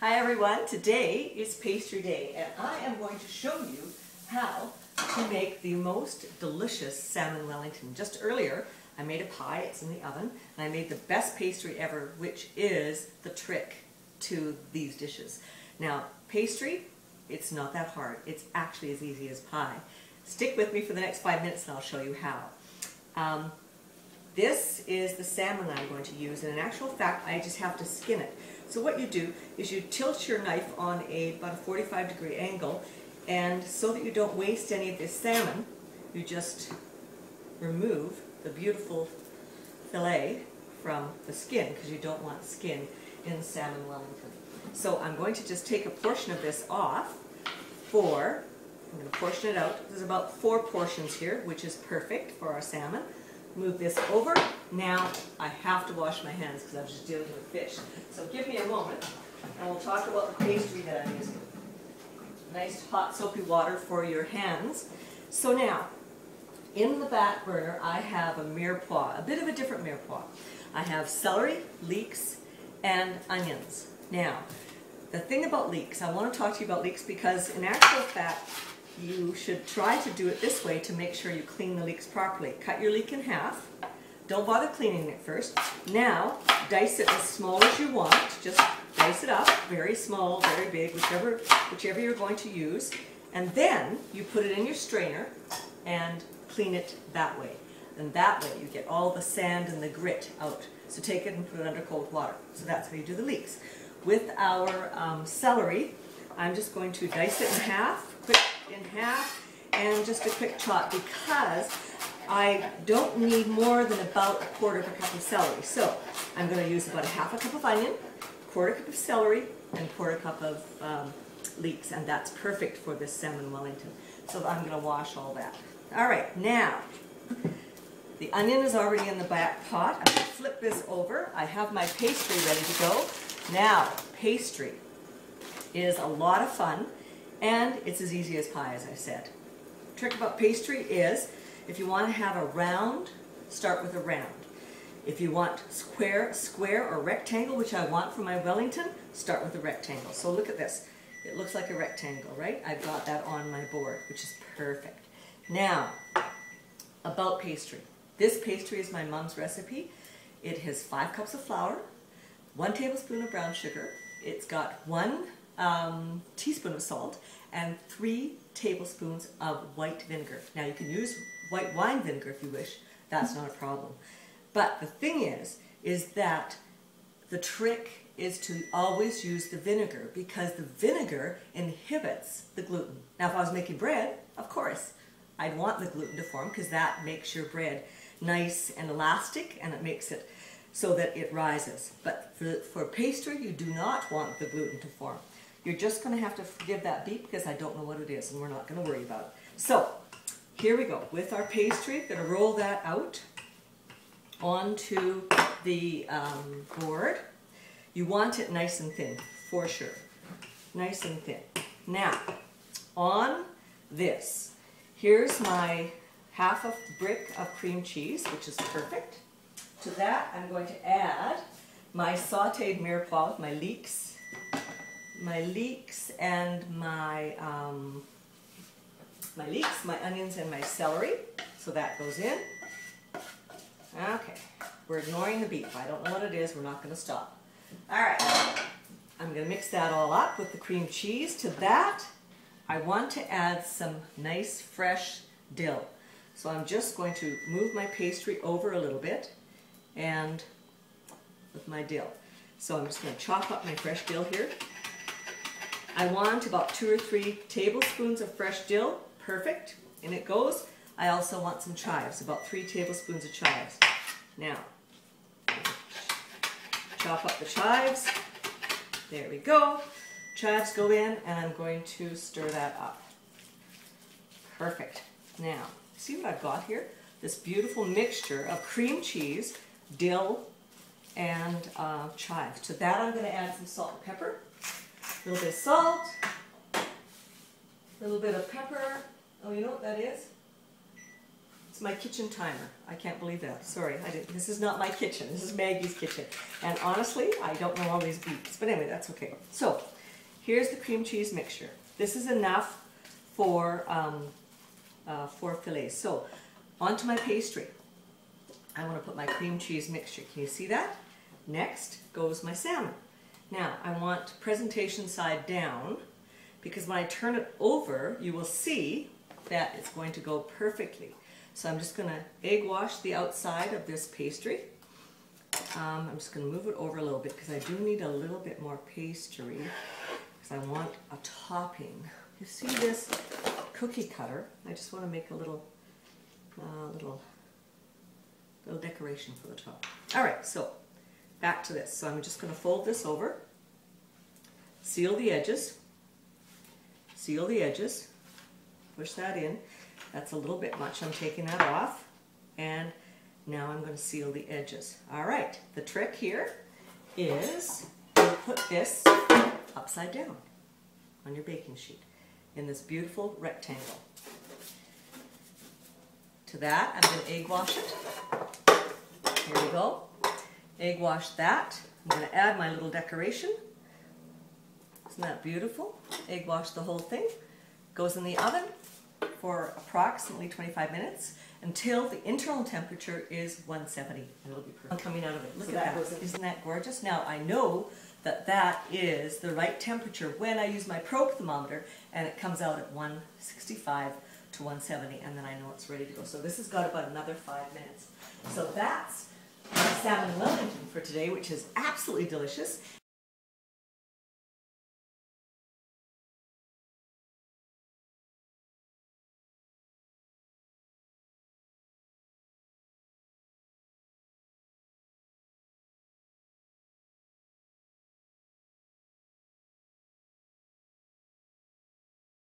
Hi everyone, today is pastry day and I am going to show you how to make the most delicious Salmon Wellington. Just earlier I made a pie, it's in the oven, and I made the best pastry ever, which is the trick to these dishes. Now pastry, it's not that hard, it's actually as easy as pie. Stick with me for the next 5 minutes and I'll show you how. This is the salmon I'm going to use, and in actual fact I just have to skin it. So what you do is you tilt your knife on about a 45-degree angle, and so that you don't waste any of this salmon, you just remove the beautiful fillet from the skin, because you don't want skin in Salmon Wellington. So I'm going to just take a portion of this off I'm going to portion it out. There's about 4 portions here, which is perfect for our salmon. Move this over. Now I have to wash my hands because I was just dealing with fish. So give me a moment and we'll talk about the pastry that I'm using. Nice hot soapy water for your hands. So now, in the back burner I have a mirepoix, a bit of a different mirepoix. I have celery, leeks, and onions. Now, the thing about leeks, I want to talk to you about leeks because in actual fact, you should try to do it this way to make sure you clean the leeks properly. Cut your leek in half. Don't bother cleaning it first. Now, dice it as small as you want. Just dice it up, very small, very big, whichever you're going to use. And then you put it in your strainer and clean it that way. And that way you get all the sand and the grit out. So take it and put it under cold water. So that's how you do the leeks. With our celery, I'm just going to dice it in half, and just a quick chop because I don't need more than about 1/4 cup of celery. So I'm going to use about 1/2 cup of onion, 1/4 cup of celery, and 1/4 cup of leeks, and that's perfect for this Salmon Wellington. So I'm going to wash all that. All right, now the onion is already in the back pot. I'm going to flip this over. I have my pastry ready to go. Now, pastry is a lot of fun, and it's as easy as pie, as I said. The trick about pastry is, if you want to have a round, start with a round. If you want square or rectangle, which I want for my Wellington, start with a rectangle. So look at this. It looks like a rectangle, right? I've got that on my board, which is perfect. Now, about pastry. This pastry is my mom's recipe. It has 5 cups of flour, 1 tablespoon of brown sugar. It's got 1 teaspoon of salt and 3 tablespoons of white vinegar. Now you can use white wine vinegar if you wish. That's not a problem. But the thing is that the trick is to always use the vinegar because the vinegar inhibits the gluten. Now if I was making bread, of course, I'd want the gluten to form because that makes your bread nice and elastic and it makes it so that it rises. But for pastry, you do not want the gluten to form. You're just going to have to forgive that beep because I don't know what it is and we're not going to worry about it. So, here we go. With our pastry, I'm going to roll that out onto the board. You want it nice and thin, for sure. Nice and thin. Now, on this, here's my 1/2 brick of cream cheese, which is perfect. To that, I'm going to add my sautéed mirepoix with my leeks and my onions and my celery. So that goes in. Okay, we're ignoring the beef. I don't know what it is. We're not going to stop. All right, I'm going to mix that all up with the cream cheese. To that, I want to add some nice fresh dill. So I'm just going to move my pastry over a little bit and with my dill. So I'm just going to chop up my fresh dill here. I want about 2 or 3 tablespoons of fresh dill. Perfect. In it goes. I also want some chives, about 3 tablespoons of chives. Now, chop up the chives. There we go. Chives go in and I'm going to stir that up. Perfect. Now, see what I've got here? This beautiful mixture of cream cheese, dill, and chives. To that I'm going to add some salt and pepper. A little bit of salt, a little bit of pepper. Oh, you know what that is? It's my kitchen timer. I can't believe that. Sorry, this is not my kitchen. This is Maggie's kitchen. And honestly, I don't know all these beats. But anyway, that's okay. So, here's the cream cheese mixture. This is enough for 4 fillets. So onto my pastry. I want to put my cream cheese mixture. Can you see that? Next goes my salmon. Now I want presentation side down, because when I turn it over, you will see that it's going to go perfectly. So I'm just going to egg wash the outside of this pastry. I'm just going to move it over a little bit because I do need a little bit more pastry because I want a topping. You see this cookie cutter? I just want to make a little decoration for the top. All right, so back to this. So I'm just going to fold this over, seal the edges, push that in. That's a little bit much. I'm taking that off, and now I'm going to seal the edges. All right, the trick here is you put this upside down on your baking sheet in this beautiful rectangle. To that, I'm going to egg wash it. Here we go. Egg wash that. I'm going to add my little decoration. Isn't that beautiful? Egg wash the whole thing. Goes in the oven for approximately 25 minutes until the internal temperature is 170. And it'll be perfect. Coming out of it. Look at that. Isn't that gorgeous? Now I know that that is the right temperature when I use my probe thermometer, and it comes out at 165 to 170, and then I know it's ready to go. So this has got about another 5 minutes. So that's Salmon Wellington for today, which is absolutely delicious.